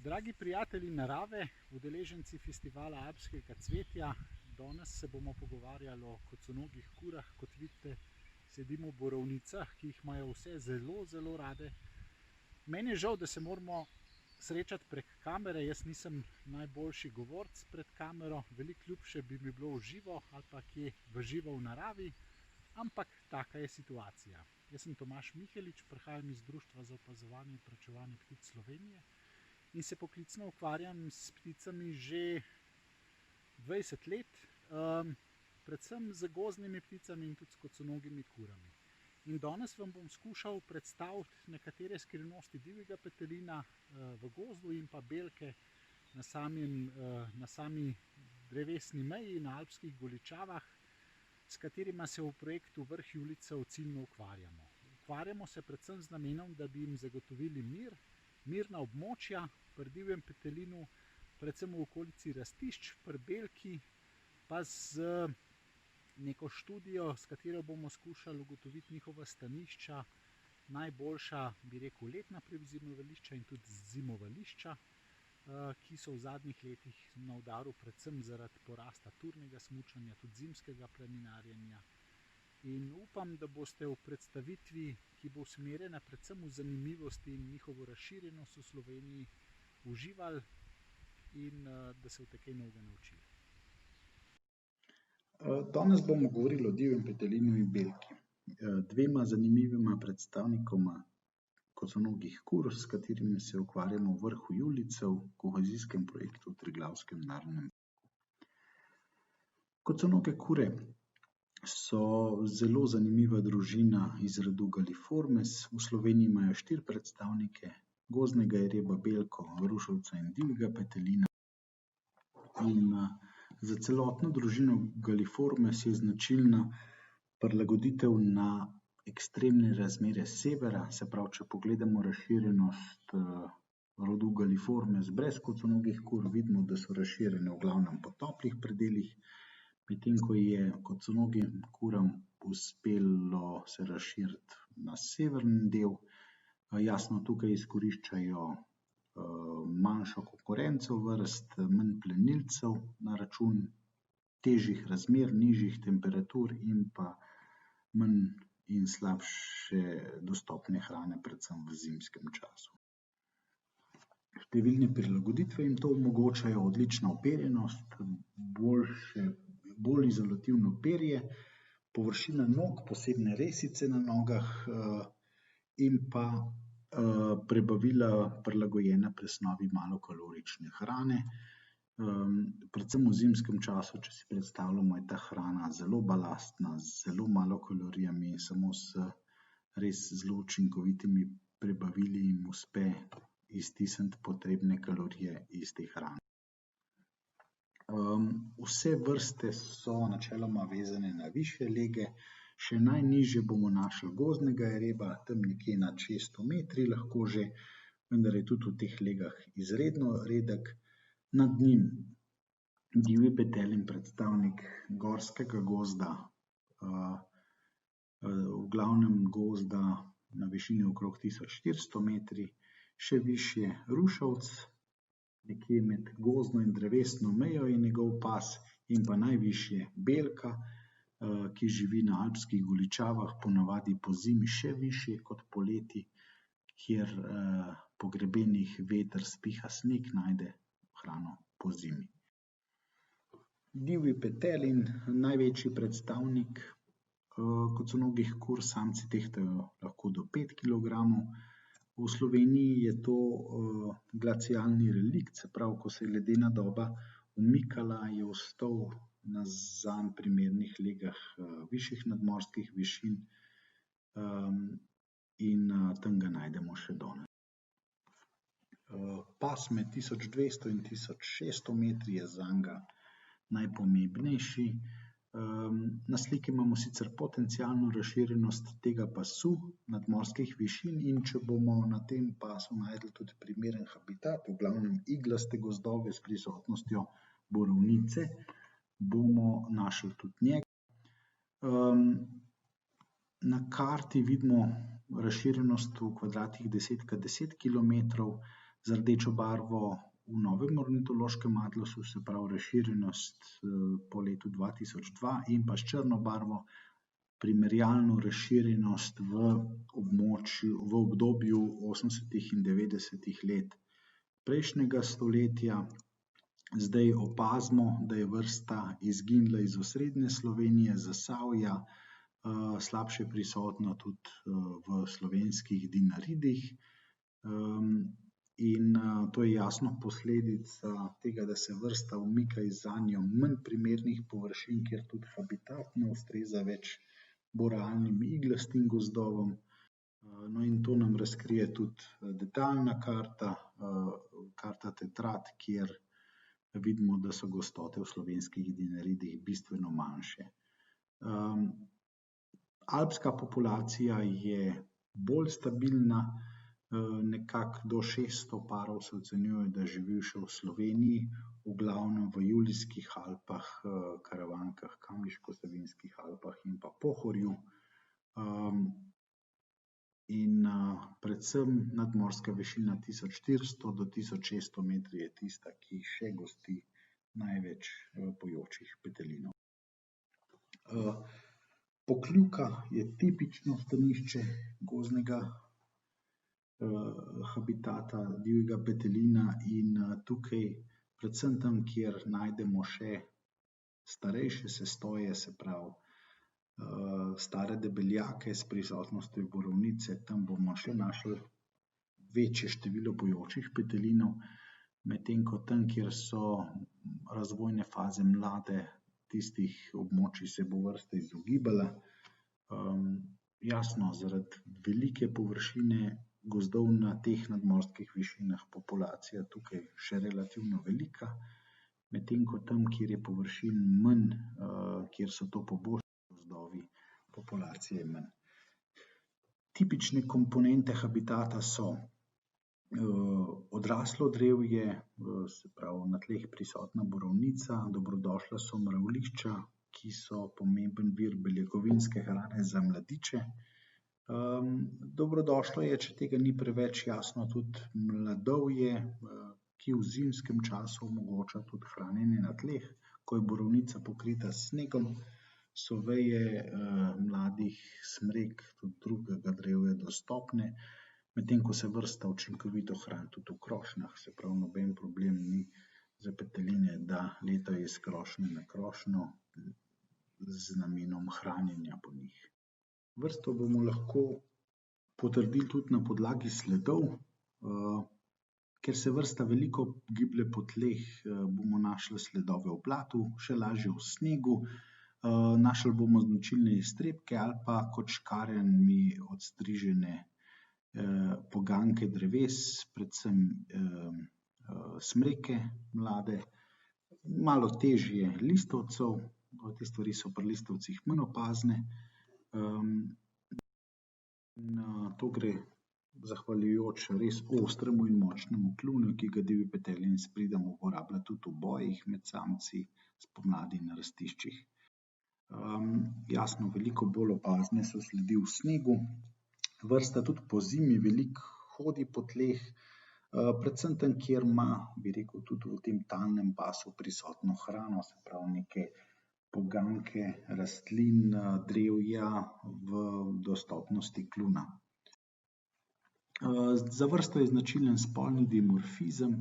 Dragi prijatelji narave, udeleženci festivala alpskega cvetja, danes se bomo pogovarjali o koconogih kurah. Kot vidite, sedimo v borovnicah, ki jih imajo vse zelo, zelo rade. Meni je žal, da se moramo srečati prek kamere. Jaz nisem najboljši govorc pred kamero, veliko ljubše bi mi bilo v živo ali pa kje v živo v naravi, ampak taka je situacija. Jaz sem Tomaž Mihelič, prihajam iz Društva za opazovanje in proučevanje ptic Slovenije in se poklicno ukvarjam s pticami že 20 let, predvsem z gozdnimi pticami in tudi s koconogimi kurami. In danes vam bom skušal predstaviti nekatere skrivnosti divjega petelina v gozdu in pa belke na sami drevesni meji na alpskih Goličavah, s katerima se v projektu Vrh Julijcev ciljno ukvarjamo. Ukvarjamo se predvsem z namenom, da bi jim zagotovili mirna območja pri divjem petelinu, predvsem v okolici rastišč, pri belki, pa z neko študijo, s katero bomo skušali ugotoviti njihova stanišča, najboljša, bi rekel, letna prezimališča in tudi zimovališča, ki so v zadnjih letih na udaru predvsem zaradi porasta turnega smučanja, tudi zimskega planinarjenja. In upam, da boste v predstavitvi, ki bo usmerjena predvsem v zanimivosti in njihovo razširjenost v Sloveniji, uživali in da se boste kaj novega naučili. Danes bomo govorili o divjem petelinu in belki, dvema zanimivima predstavnikoma koconogih kur, s katerimi se ukvarjamo v Vrhu Julijcev, kohezijskem projektu v Triglavskem narodnem parku. Koconoge kure so zelo zanimiva družina iz rodu Galliformes. V Sloveniji imajo 4 predstavnike: gozdnega jereba, belko, ruševca in divjega petelina. In za celotno družino Galliformes je značilna prilagoditev na ekstremne razmere severa. Se pravi, če pogledamo razširjenost rodu Galliformes brez koconogih kur, vidimo, da so razširjene v glavnem po toplih predelih, medtem ko je koconogim kuram uspelo se razširiti na severni del. Jasno, tukaj izkoriščajo manjšo konkurenco vrst, manj plenilcev na račun težjih razmer, nižjih temperatur in pa manj in slabše dostopne hrane, predvsem v zimskem času. Številne prilagoditve jim to omogočajo: odlična operjenost, bolj izolativno perje, površina nog, posebne resice na nogah in pa prebavila prilagojena presnovi malokalorične hrane. Predvsem v zimskem času, če si predstavljamo, je ta hrana zelo balastna, z zelo malo kalorijami, samo s res zelo učinkovitimi prebavili jim uspe iztisniti potrebne kalorije iz te hrane. Vse vrste so načeloma vezane na višje lege. Še najnižje bomo našli gozdnega jereba, tam nekje nad 600 metri lahko že, vendar je tudi v teh legah izredno redek. Nad njim divji petelin, predstavnik gorskega gozda, v glavnem gozda na višini okrog 1400 metri, še višje ruševec, nekje med gozdno in drevesno mejo je njegov pas, in pa najvišje belka, ki živi na alpskih Goličavah, ponavadi pozimi še višje kot poleti, kjer po grebenih veter spiha sneg, najde hrano pozimi. Divji petelin, največji predstavnik koconogih kur, samci tehtajo lahko do 5 kilogramov. V Sloveniji je to glacialni relikt, se pravi, ko se je ledena doba umikala, je ostal na zanj primernih legah višjih nadmorskih višin in tam ga najdemo še danes. Pas med 1200 in 1600 metri je zanj najpomembnejši. Na sliki imamo sicer potencialno razširjenost tega pasu nadmorskih višin, in če bomo na tem pasu našli tudi primeren habitat, v glavnem iglaste gozdove s prisotnostjo borovnice, bomo našli tudi njega. Na karti vidimo razširjenost v kvadratih 10 krat 10 kilometrov. z rdečo barvo v novem ornitološkem atlasu, se pravi razširjenost po letu 2002, in pa s črno barvo primerjalno razširjenost v obdobju 80. in 90. let prejšnjega stoletja. Zdaj opazimo, da je vrsta izginila iz osrednje Slovenije, Zasavja, slabše prisotna tudi v slovenskih Dinaridih. In to je jasno posledica tega, da se vrsta umika iz zanjo manj primernih površin, kjer tudi habitat ne ustreza več borealnim iglastim gozdovom. No, in to nam razkrije tudi detajlna karta Tetrad, kjer vidimo, da so gostote v slovenskih Dinaridih bistveno manjše. Alpska populacija je bolj stabilna, nekako do 600 parov se ocenjuje, da živi še v Sloveniji, v glavnem v Julijskih Alpah, Karavankah, Kamniško-Savinjskih Alpah in pa Pohorju. In predvsem nadmorska višina 1400 do 1600 metrov je tista, ki še gosti največ pojočih petelinov. Pokljuka je tipično stanišče gozdnega habitata divjega petelina in tukaj, predvsem tam, kjer najdemo še starejše sestoje, se pravi stare debeljake s prisotnostjo borovnice, tam bomo še našli večje število pojočih petelinov, medtem ko tam, kjer so razvojne faze mlade, tistih območij se bo vrsta izogibala. Jasno, zaradi velike površine gozdov na teh nadmorskih višinah populacija tukaj še relativno velika, medtem ko tam, kjer je površin manj, kjer so to pobočni gozdovi, populacije je manj. Tipične komponente habitata so odraslo drevje, se pravi na tleh prisotna borovnica, dobrodošla so mravljišča, ki so pomemben vir beljakovinske hrane za mladiče. Dobrodošlo je, če tega ni preveč, jasno tudi mladovje, ki v zimskem času omogoča tudi hranjenje na tleh, ko je borovnica pokrita s snegom, so veje mladih smrek, tudi drugega drevja dostopne, medtem ko se vrsta učinkovito hrani tudi v krošnjah, se pravi noben problem ni za peteline, da letajo iz krošnje na krošnjo z namenom hranjenja po njih. Vrsto bomo lahko potrdili tudi na podlagi sledov, ker se vrsta veliko giblje po tleh, bomo našli sledove v blatu, še lažje v snegu, našli bomo značilne iztrebke ali pa kot škarjami odstrižene poganjke dreves, predvsem smreke mlade, malo težje listovcev, te stvari so pri listovcih manj opazne. To gre zahvaljujoč res ostremu in močnemu kljunu, ki ga divji petelin s pridom uporablja tudi v bojih med samci spomladi na rastiščih. Jasno, veliko bolj opazne so sledi v snegu. Vrsta tudi pozimi veliko hodi po tleh, predvsem tam, kjer ima, bi rekel, tudi v tem talnem pasu prisotno hrano, se pravi neke poganjke rastlin, drevja v dostopnosti kljuna. Za vrsto je značilen spolni dimorfizem,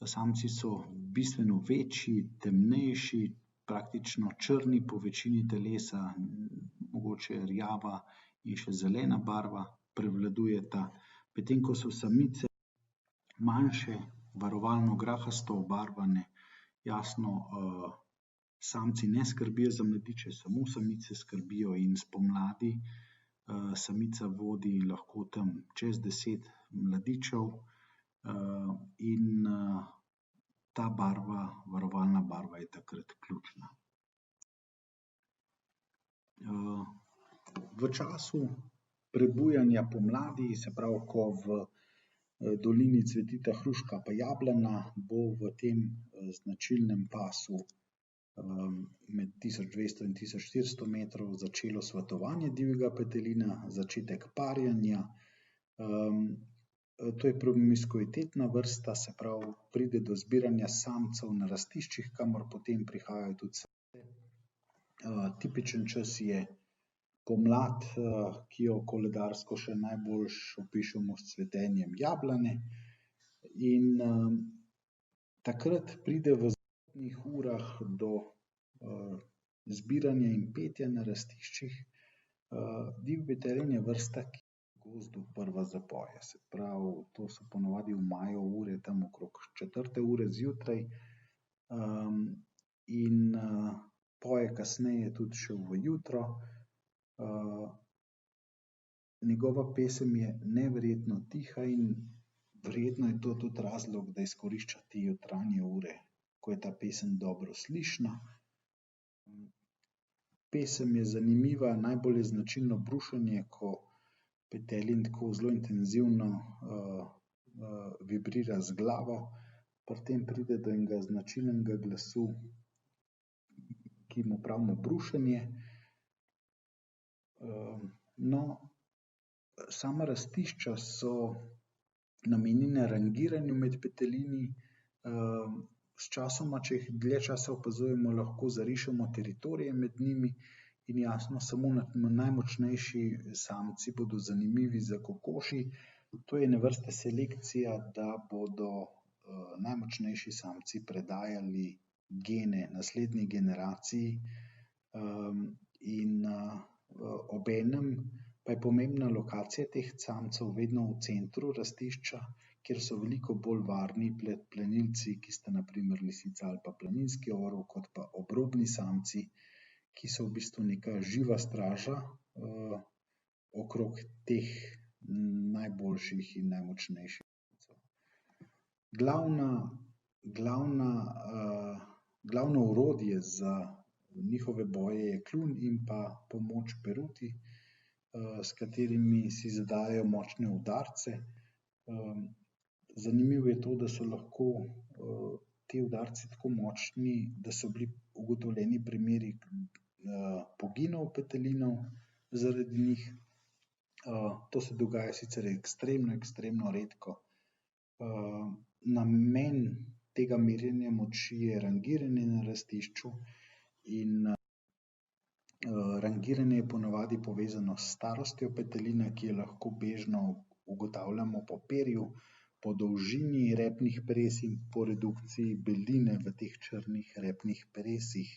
samci so bistveno večji, temnejši, praktično črni po večini telesa, mogoče rjava in še zelena barva prevladujeta, medtem ko so samice manjše, varovalno grahasto obarvane. Jasno, samci ne skrbijo za mladiče, samo samice skrbijo in spomladi samica vodi lahko tam čez 10 mladičev, in ta barva, varovalna barva je takrat ključna. V času prebujanja pomladi, se pravi, ko v dolini cvetita hruška pa jablana, bo v tem značilnem pasu med 1200 in 1400 metrov začelo svetovanje divjega petelina, začetek parjenja. To je promiskuitetna vrsta, se pravi, pride do zbiranja samcev na rastiščih, kamor potem prihajajo tudi samce. Tipičen čas je pomlad, ki jo koledarsko še najbolj opišemo s cvetenjem jablane. In takrat pride v zgodnjih urah do zbiranja in petja na rastiščih. Divji petelin je vrsta, ki v gozdu prva zapoje. Se pravi, to so ponavadi v maju ure tam okrog 4. ure zjutraj. In poje kasneje tudi še v jutro. Njegova pesem je neverjetno tiha in verjetno je to tudi razlog, da izkorišča te jutranje ure, ko je ta pesem dobro slišna. Pesem je zanimiva, najbolj je značilno brušenje, ko petelin tako zelo intenzivno vibrira z glavo. Pri tem pride do enega značilnega glasu, ki mu pravimo brušenje. No, sama rastišča so namenjena rangiranju med petelini. Sčasoma, če jih dlje časa opazujemo, lahko zarišemo teritorije med njimi in jasno, samo najmočnejši samci bodo zanimivi za kokoši. To je ene vrste selekcija, da bodo najmočnejši samci predajali gene naslednji generaciji. In obenem pa je pomembna lokacija teh samcev vedno v centru rastišča, kjer so veliko bolj varni plenilci, ki sta na primer lisica ali pa planinski orel, kot pa obrobni samci, ki so v bistvu neka živa straža okrog teh najboljših in najmočnejših samcev. Glavno orodje za njihove boje je kljun in pa pomoč peruti, s katerimi si zadajajo močne udarce. Zanimivo je to, da so lahko ti udarci tako močni, da so bili ugotovljeni primeri poginov petelinov zaradi njih. To se dogaja sicer ekstremno redko. Namen tega merjenja moči je rangiranje na rastišču in rangiranje je ponavadi povezano s starostjo petelina, ki jo lahko bežno ugotavljamo po perju, po dolžini repnih peres in po redukciji beline v teh črnih repnih peresih.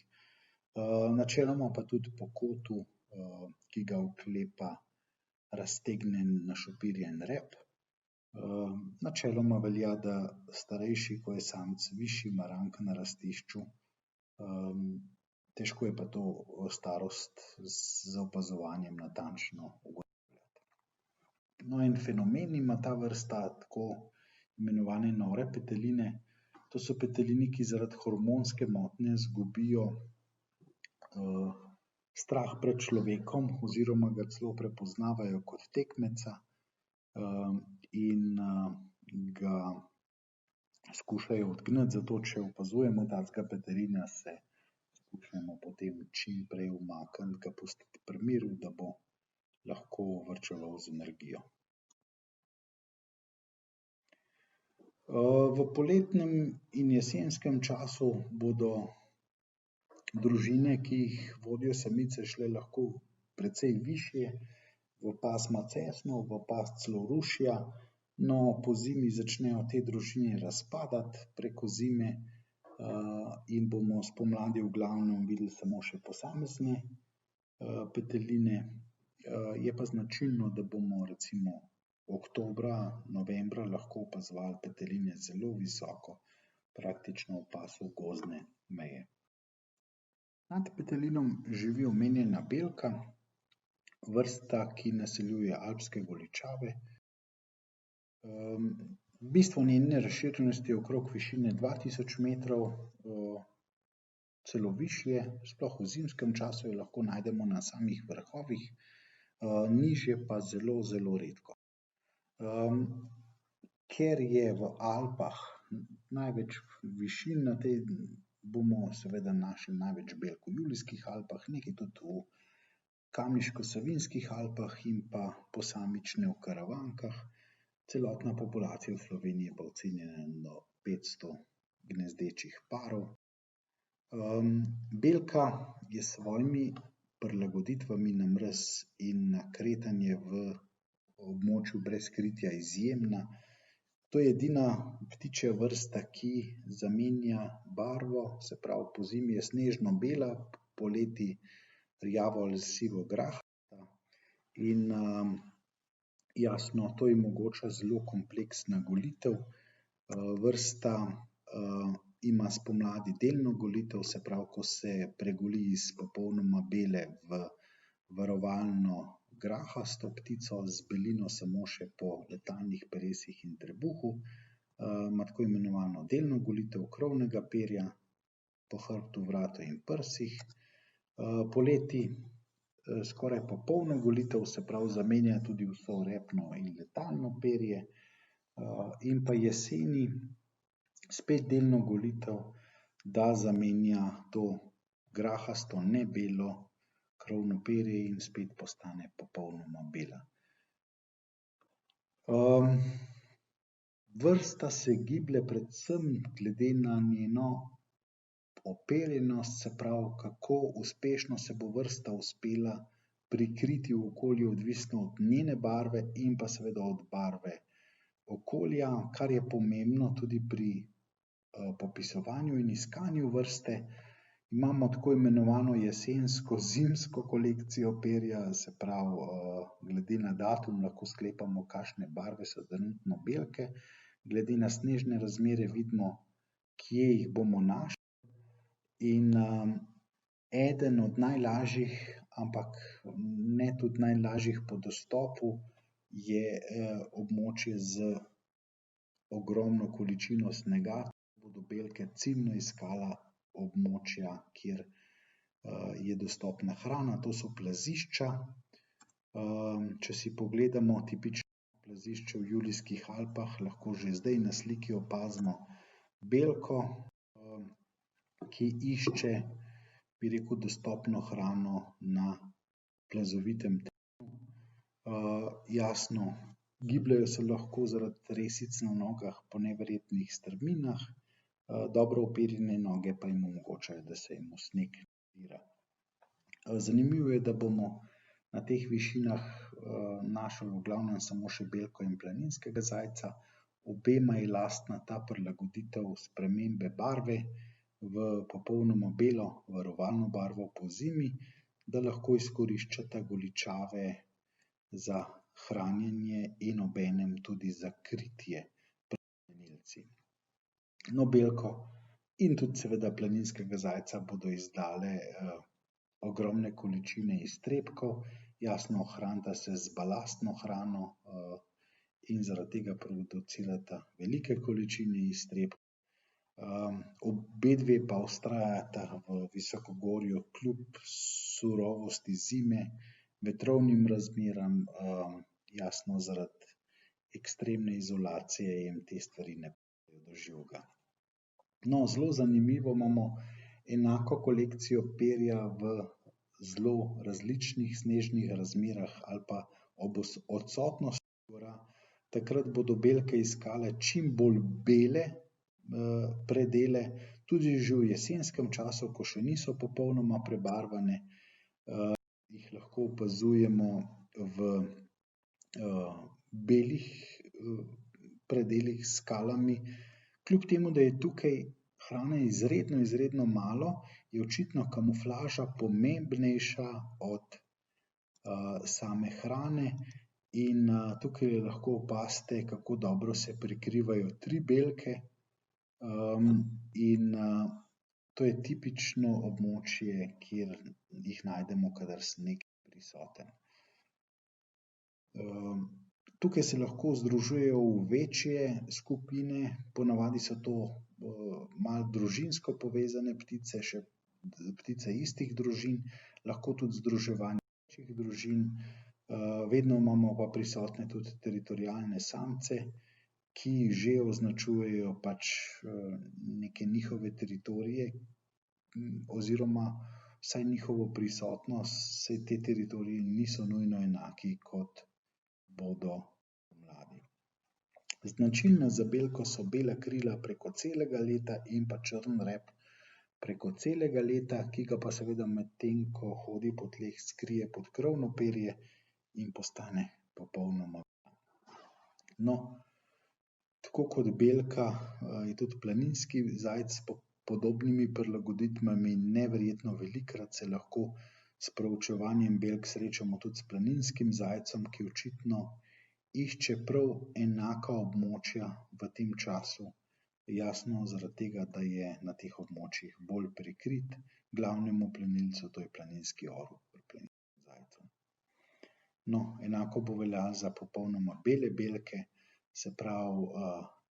Načeloma pa tudi po kotu, ki ga oklepa raztegnjen našopirjen rep. Načeloma velja, da starejši, ko je samec višji, ima rang na rastišču. Težko je pa to starost z opazovanjem natančno ugotavljati. No, en fenomen ima ta vrsta tako imenovane nore peteline. To so petelini, ki zaradi hormonske motnje izgubijo strah pred človekom oziroma ga celo prepoznavajo kot tekmeca in ga skušajo odgnati. Zato, če opazujemo takega petelina, se skušamo potem čim prej umakniti, ga pustiti pri miru, da bo lahko varčeval z energijo. V poletnem in jesenskem času bodo družine, ki jih vodijo samice, šle lahko precej višje, v pasma cesnov, v pasm celorušja. No, pozimi začnejo te družine razpadati preko zime in bomo spomladi v glavnem videli samo še posamezne peteline. Je pa značilno, da bomo recimo oktobra, novembra lahko opazovali peteline zelo visoko, praktično v pasu gozdne meje. Nad petelinom živi omenjena belka, vrsta, ki naseljuje alpske goličave. Bistvo njene razširjenosti je okrog višine 2000 metrov, celo višje, sploh v zimskem času jo lahko najdemo na samih vrhovih, nižje pa zelo, zelo redko. Ker je v Alpah največ višin, na tej bomo seveda našli največ belk v Julijskih Alpah, nekaj tudi v Kamniško-Savinjskih Alpah in pa posamične v Karavankah. Celotna populacija v Sloveniji pa ocenjena do 500 gnezdečih parov. Belka je s svojimi prilagoditvami na mraz in na kretanje v območju brez kritja izjemna. To je edina ptičja vrsta, ki zamenja barvo, se pravi, pozimi je snežno bela, poleti rjavo ali sivo grahasta in jasno, to ji omogoča zelo kompleksna golitev. Vrsta ima spomladi delno golitev, se pravi, ko se pregoli iz popolnoma bele v varovalno grahasto ptico z belino samo še po letalnih peresih in trebuhu. Ima tako imenovano delno golitev krovnega perja po hrbtu, vratu in prsih. Poleti skoraj popolno golitev, se pravi, zamenja tudi vso repno in letalno perje. In pa jeseni spet delno golitev, da zamenja to grahasto, ne belo krovno perje in spet postane popolnoma bela. Vrsta se giblje predvsem glede na njeno operjenost, se pravi, kako uspešno se bo vrsta uspela prikriti v okolju, odvisno od njene barve in pa seveda od barve okolja, kar je pomembno tudi pri popisovanju in iskanju vrste. Imamo tako imenovano jesensko-zimsko kolekcijo perja, se pravi, glede na datum lahko sklepamo, kakšne barve so trenutno belke. Glede na snežne razmere vidimo, kje jih bomo našli. In eden od najlažjih, ampak ne tudi najlažjih po dostopu, je območje z ogromno količino snega. Bodo belke ciljno iskale območja, kjer je dostopna hrana, to so plazišča. Če si pogledamo tipično plazišče v Julijskih Alpah, lahko že zdaj na sliki opazimo belko, ki išče, bi rekel, dostopno hrano na plazovitem terenu. Jasno, gibljejo se lahko zaradi resic na nogah po neverjetnih strminah, dobro uperjene noge pa jim omogočajo, da se jim v sneg ne dira. Zanimivo je, da bomo na teh višinah našli v glavnem samo še belko in planinskega zajca. Obema je lastna ta prilagoditev spremembe barve v popolnoma belo varovalno barvo pozimi, da lahko izkoriščata goličave za hranjenje in obenem tudi za kritje pred plenilci. No, belko in tudi seveda planinskega zajca bodo izdale ogromne količine iztrebkov. Jasno, hranita se z balastno hrano in zaradi tega producirata velike količine iztrebkov. Obedve pa vztrajata v visokogorju kljub surovosti zime, vetrovnim razmeram, jasno, zaradi ekstremne izolacije jim te stvari ne padejo do živega. No, zelo zanimivo, imamo enako kolekcijo perja v zelo različnih snežnih razmerah ali pa ob odsotnosti gora. Takrat bodo belke iskale čim bolj bele predele, tudi že v jesenskem času, ko še niso popolnoma prebarvane, jih lahko opazujemo v belih predelih s skalami. Kljub temu, da je tukaj hrane izredno, izredno malo, je očitno kamuflaža pomembnejša od same hrane in tukaj lahko opazite, kako dobro se prekrivajo tri belke. In to je tipično območje, kjer jih najdemo, kadar sneg je prisoten. Tukaj se lahko združujejo v večje skupine, ponavadi so to malo družinsko povezane ptice, še ptice istih družin, lahko tudi združevanje večjih družin. Vedno imamo pa prisotne tudi teritorialne samce, ki že označujejo pač neke njihove teritorije oziroma vsaj njihovo prisotnost, saj ti teritoriji niso nujno enaki, kot bodo pomladi. Značilna za belko so bela krila preko celega leta in pa črn rep preko celega leta, ki ga pa seveda medtem, ko hodi po tleh, skrije pod krovno perje in postane popolnoma bela. No, tako kot belka je tudi planinski zajec s podobnimi prilagoditvami. Neverjetno velikokrat se lahko s proučevanjem belk srečamo tudi s planinskim zajcem, ki očitno išče prav enaka območja v tem času. Jasno zaradi tega, da je na teh območjih bolj prikrit glavnemu plenilcu, to je planinski orel pri planinskem zajcu. No, enako bo veljalo za popolnoma bele belke, se pravi,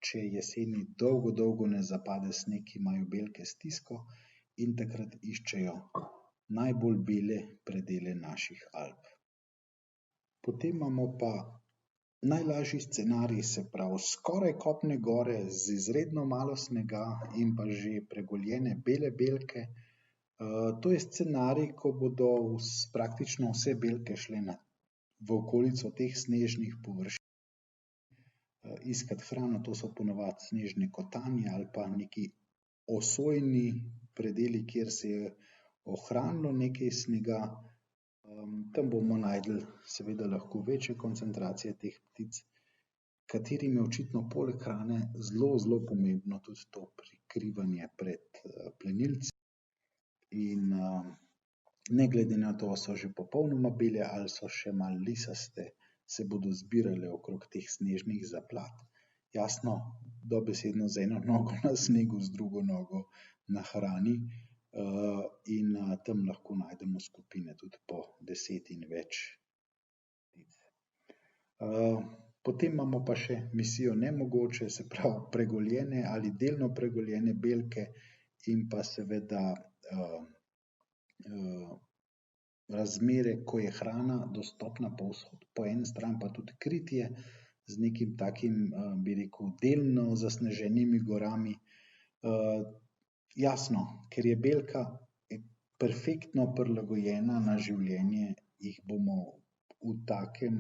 če jeseni dolgo ne zapade sneg, imajo belke stisko in takrat iščejo najbolj bele predele naših Alp. Potem imamo pa najlažji scenarij, se pravi skoraj kopne gore z izredno malo snega in pa že pregoljene bele belke. To je scenarij, ko bodo praktično vse belke šle v okolico teh snežnih površin iskat hrano, to so ponavadi snežne kotanje ali pa neki osojni predeli, kjer se je ohranilo nekaj snega. Tam bomo našli seveda lahko večje koncentracije teh ptic, katerim je očitno poleg hrane zelo pomembno tudi to prikrivanje pred plenilci. In ne glede na to, a so že popolnoma bele ali so še malo lisaste, se bodo zbirale okrog teh snežnih zaplat. Jasno, dobesedno z eno nogo na snegu, z drugo nogo na hrani. In tam lahko najdemo skupine tudi po 10 in več ptic. Potem imamo pa še misijo nemogoče, se pravi pregoljene ali delno pregoljene belke in pa seveda razmere, ko je hrana dostopna povsod, po eni strani pa tudi kritje z nekim takim, bi rekel, delno zasneženimi gorami. Jasno, ker je belka perfektno prilagojena na življenje, jih bomo v takem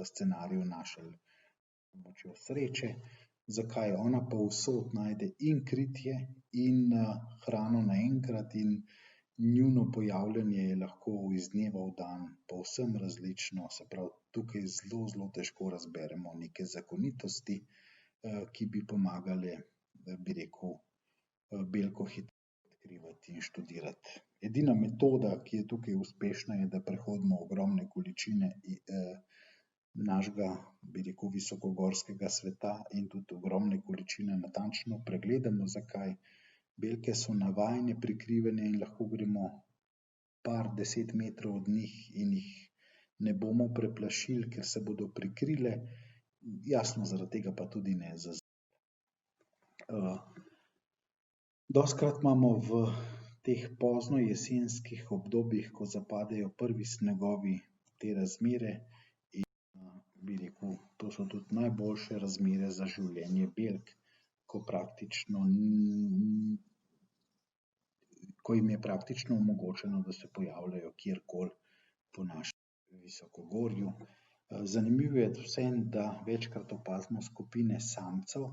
scenariju našli s pomočjo sreče. Zakaj? Ona povsod najde in kritje in hrano naenkrat in njuno pojavljanje je lahko iz dneva v dan povsem različno, se pravi, tukaj zelo težko razberemo neke zakonitosti, ki bi pomagale, bi rekel, belko hitro odkrivati in študirati. Edina metoda, ki je tukaj uspešna, je, da prehodimo ogromne količine našega, bi rekel, visokogorskega sveta in tudi ogromne količine natančno pregledamo. Zakaj? Belke so navajene prikrivanja in lahko gremo par 10 metrov od njih in jih ne bomo preplašili, ker se bodo prikrile. Jasno, zaradi tega pa tudi ne Dostikrat imamo v teh pozno jesenskih obdobjih, ko zapadejo prvi snegovi, te razmere in bi rekel, to so tudi najboljše razmere za življenje belk, ko jim je praktično omogočeno, da se pojavljajo kjerkoli po našem visokogorju. Zanimivo je vseeno, da večkrat opazimo skupine samcev,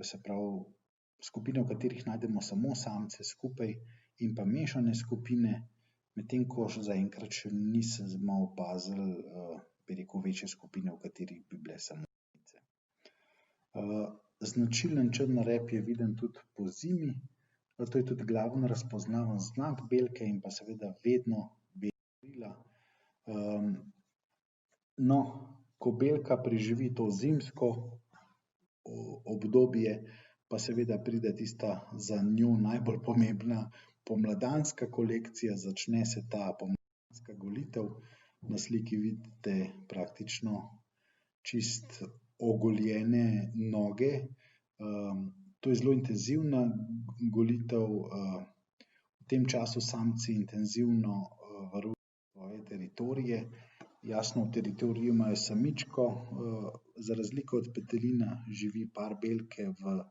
se pravi skupine, v katerih najdemo samo samce skupaj in pa mešane skupine, medtem ko zaenkrat še nismo opazili, bi rekel, večje skupine, v katerih bi bile samo samice. Značilen črn rep je viden tudi pozimi, to je tudi glaven razpoznaven znak belke in pa seveda vedno bela krila. No, ko belka preživi to zimsko obdobje, pa seveda pride tista za njo najbolj pomembna pomladanska kolekcija, začne se ta pomladanska golitev. Na sliki vidite praktično čisto ogoljene noge. To je zelo intenzivna golitev, v tem času samci intenzivno varujejo svoje teritorije. Jasno, v teritoriju imajo samičko, za razliko od petelina živi par belke v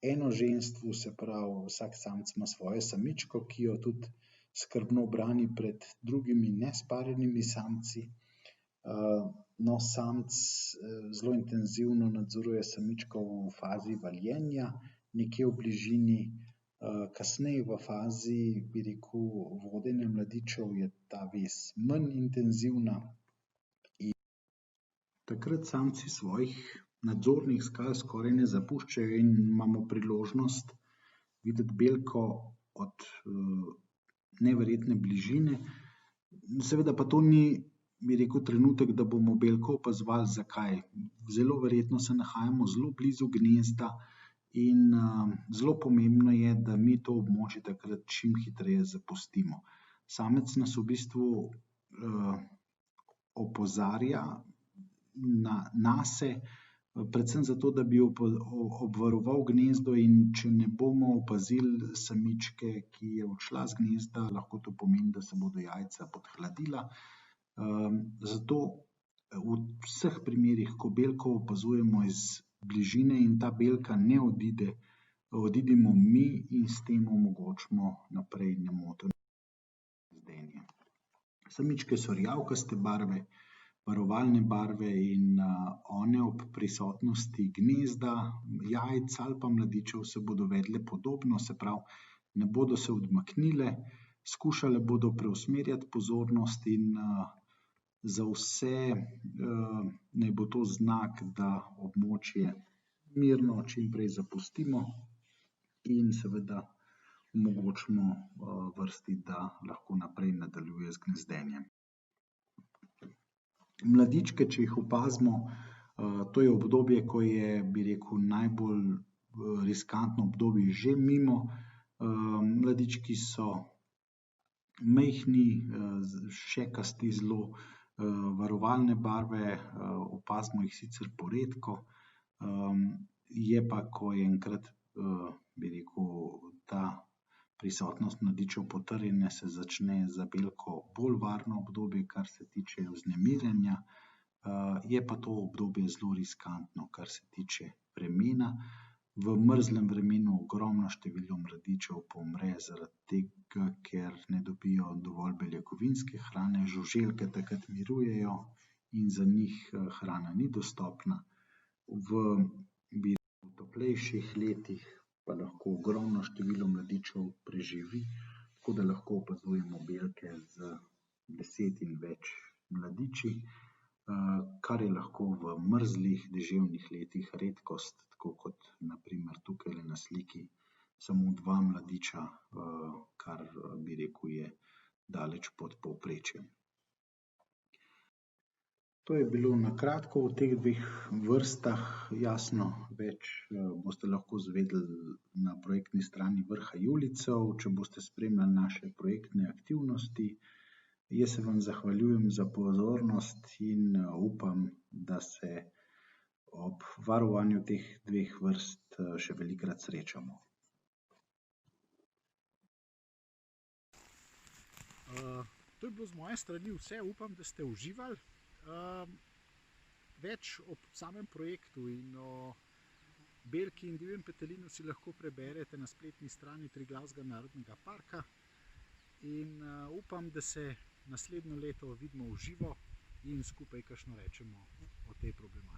enoženstvu, se pravi, vsak samec ima svojo samičko, ki jo tudi skrbno brani pred drugimi nesparenimi samci. No, samec zelo intenzivno nadzoruje samičko v fazi valjenja, nekje v bližini. Kasneje v fazi, bi rekel, vodenja mladičev je ta vez manj intenzivna. Takrat samci svojih nadzornih skal skoraj ne zapuščajo in imamo priložnost videti belko od neverjetne bližine. Seveda pa to ni, bi rekel, trenutek, da bomo belko opazovali. Zakaj? Zelo verjetno se nahajamo zelo blizu gnezda in zelo pomembno je, da mi to območje takrat čim hitreje zapustimo. Samec nas v bistvu opozarja nase, predvsem zato, da bi obvaroval gnezdo, in če ne bomo opazili samičke, ki je odšla z gnezda, lahko to pomeni, da se bodo jajca podhladila. Zato v vseh primerih, ko belko opazujemo iz bližine in ta belka ne odide, odidemo mi in s tem omogočimo naprej nemoteno gnezdenje. Samičke so rjavkaste barve, varovalne barve in one ob prisotnosti gnezda, jajc ali pa mladičev se bodo vedle podobno, se pravi, ne bodo se odmaknile, skušale bodo preusmerjati pozornost in za vse naj bo to znak, da območje mirno čim prej zapustimo in seveda omogočimo vrsti, da lahko naprej nadaljuje z gnezdenjem. Mladičke, če jih opazimo, to je obdobje, ko je, bi rekel, najbolj riskantno obdobje že mimo. Mladički so majhni, šekasti zelo, varovalne barve, opazimo jih sicer poredko. Je pa, ko je enkrat, bi rekel, ta prisotnost mladičev potrjena, se začne za belko bolj varno obdobje, kar se tiče vznemirjenja. Je pa to obdobje zelo riskantno, kar se tiče vremena. V mrzlem vremenu ogromno število mladičev pomre zaradi tega, ker ne dobijo dovolj beljakovinske hrane, žuželke takrat mirujejo in za njih hrana ni dostopna. V toplejših letih pa lahko ogromno število mladičev preživi, tako da lahko opazujemo belke z 10 in več mladiči, kar je lahko v mrzlih, deževnih letih redkost, tako kot na primer tukajle na sliki samo 2 mladiča, kar bi rekel je daleč pod povprečjem. To je bilo na kratko o teh 2 vrstah. Jasno, več boste lahko izvedeli na projektni strani Vrha Julijcev, če boste spremljali naše projektne aktivnosti. Jaz se vam zahvaljujem za pozornost in upam, da se ob varovanju teh 2 vrst še velikokrat srečamo. To je bilo z moje strani vse, upam, da ste uživali. Več ob samem projektu in o belki in divjem petelinu si lahko preberete na spletni strani Triglavskega narodnega parka in upam, da se naslednje leto vidimo v živo in skupaj kakšno rečemo o tej problematiki.